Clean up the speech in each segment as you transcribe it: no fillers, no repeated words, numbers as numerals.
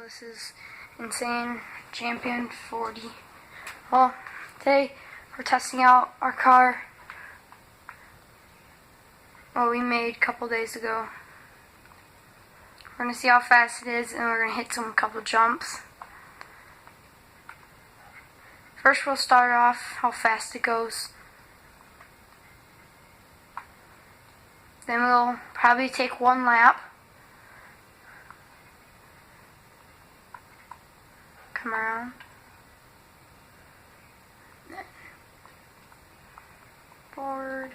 This is Insane Champion 40. Well, today we're testing out our car, what we made a couple days ago. We're going to see how fast it is, and we're going to hit couple jumps. First we'll start off how fast it goes. Then we'll probably take one lap. Come around. Then forward.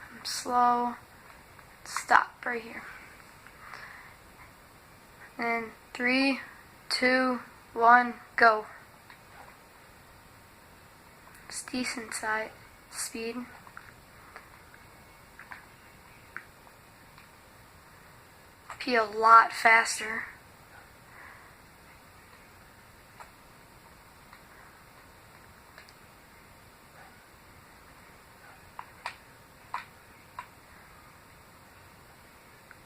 I'm slow. Stop right here. Then 3, 2, 1, go. It's decent size speed. Be a lot faster.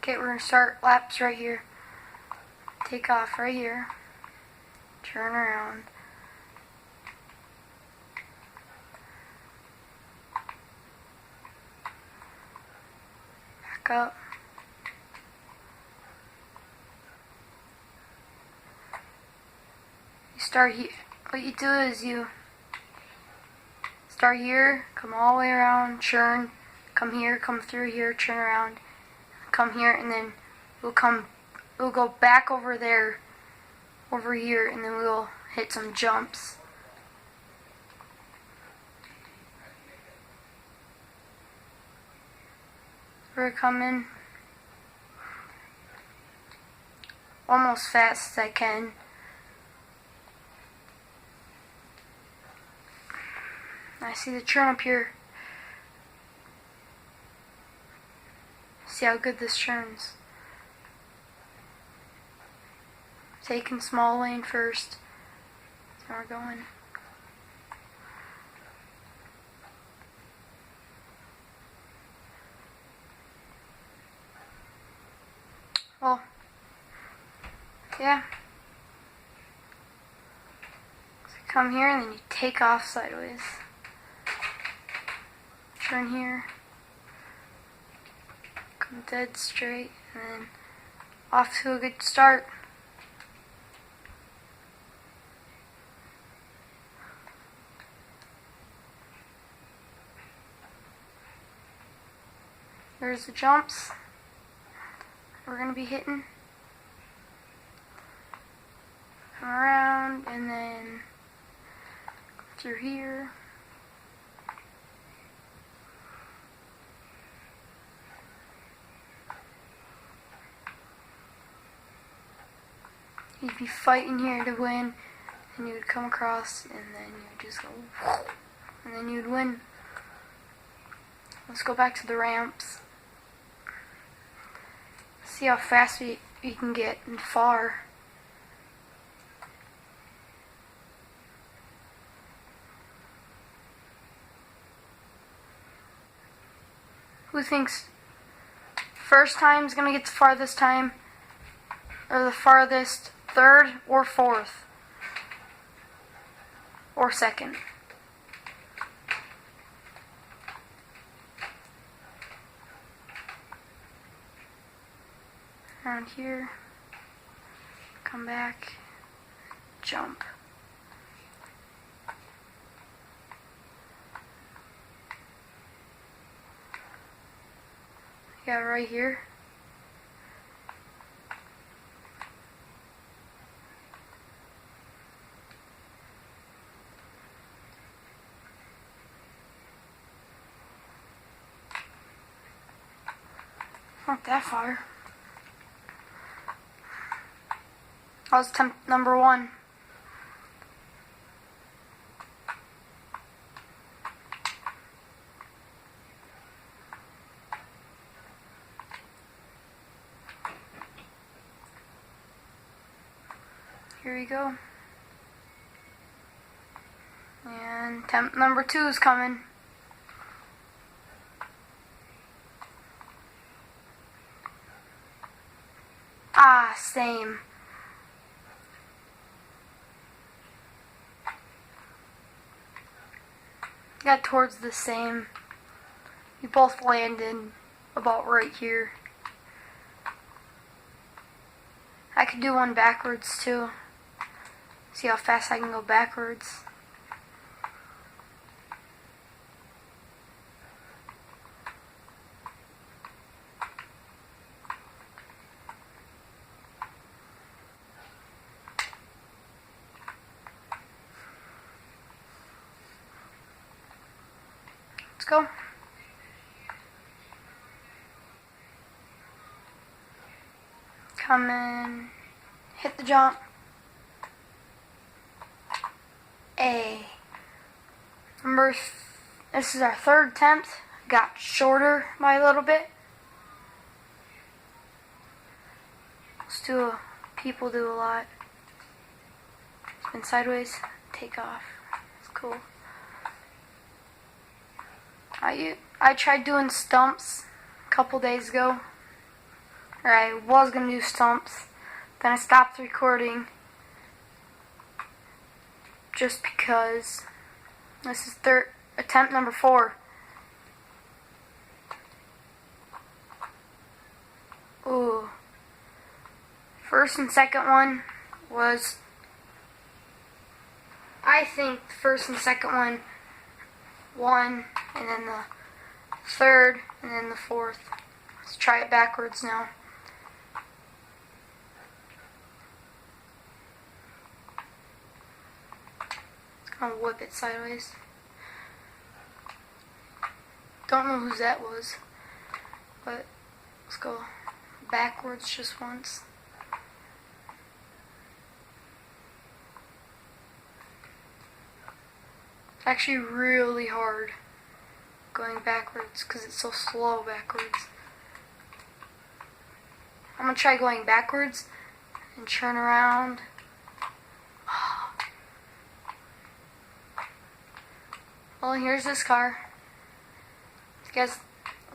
Okay, we're going to start laps right here. Take off right here. Turn around. Back up. You start here. What you do is you start here, come all the way around, churn, come here, come through here, turn around. Come here, and then we'll go back over there, over here, and then we'll hit some jumps. We're coming almost fast as I can. I see the churn up here. See how good this churns. Taking small lane first. So we're going. Well, yeah. So come here and then you take off sideways. Turn here. Dead straight, and then off to a good start. There's the jumps we're going to be hitting. Come around and then through here. You'd be fighting here to win, and you would come across, and then you would just go, and then you'd win. Let's go back to the ramps. See how fast we can get and far. Who thinks first time is going to get the farthest time, or the farthest third or fourth or second? Around here, come back, jump. Yeah, right here. Not that far. That was attempt number 1. Here we go. And attempt number 2 is coming. same. Got towards the same. We both landed about right here. I could do one backwards too. See how fast I can go backwards. Let's go. Come in, hit the jump. A. Remember, this is our third attempt. Got shorter by a little bit. Let's do a, people do a lot. Spin sideways, take off. It's cool. I tried doing stumps a couple days ago. Or I was gonna do stumps. Then I stopped recording. Just because this is attempt number 4. Ooh. First and second one was, I think the first and second one won, and then the third, and then the fourth. Let's try it backwards now. I'll whip it sideways. Don't know whose that was, but let's go backwards just once. It's actually really hard going backwards because it's so slow backwards. I'm gonna try going backwards and turn around. Well, here's this car. You guys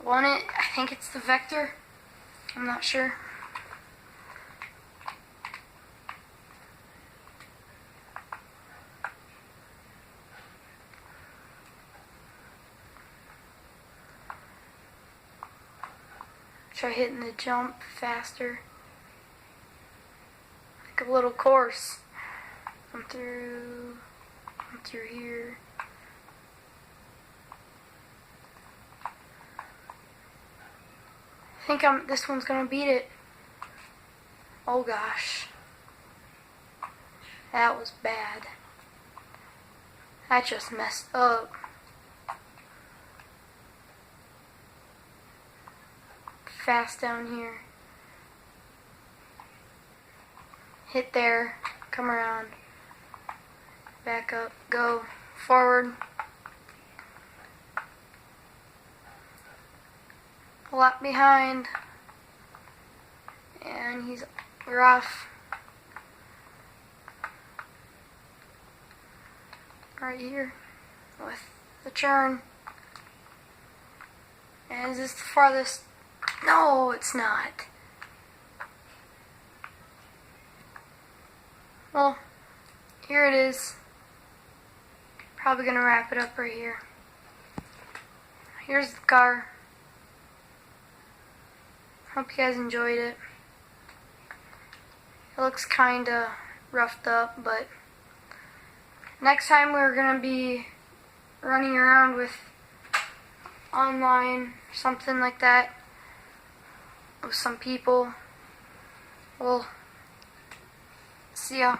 want it? I think it's the Vector. I'm not sure. Try hitting the jump faster. Like a little course. Come through here. I think this one's gonna beat it. Oh gosh. That was bad. That just messed up. Fast down here. Hit there. Come around. Back up. Go forward. A lot behind, and we're off right here with the churn. And is this the farthest? No, it's not. Well, here it is. Probably gonna wrap it up right here. Here's the car. Hope you guys enjoyed it. It looks kinda roughed up, but next time we're gonna be running around with online, something like that, with some people. We'll see ya.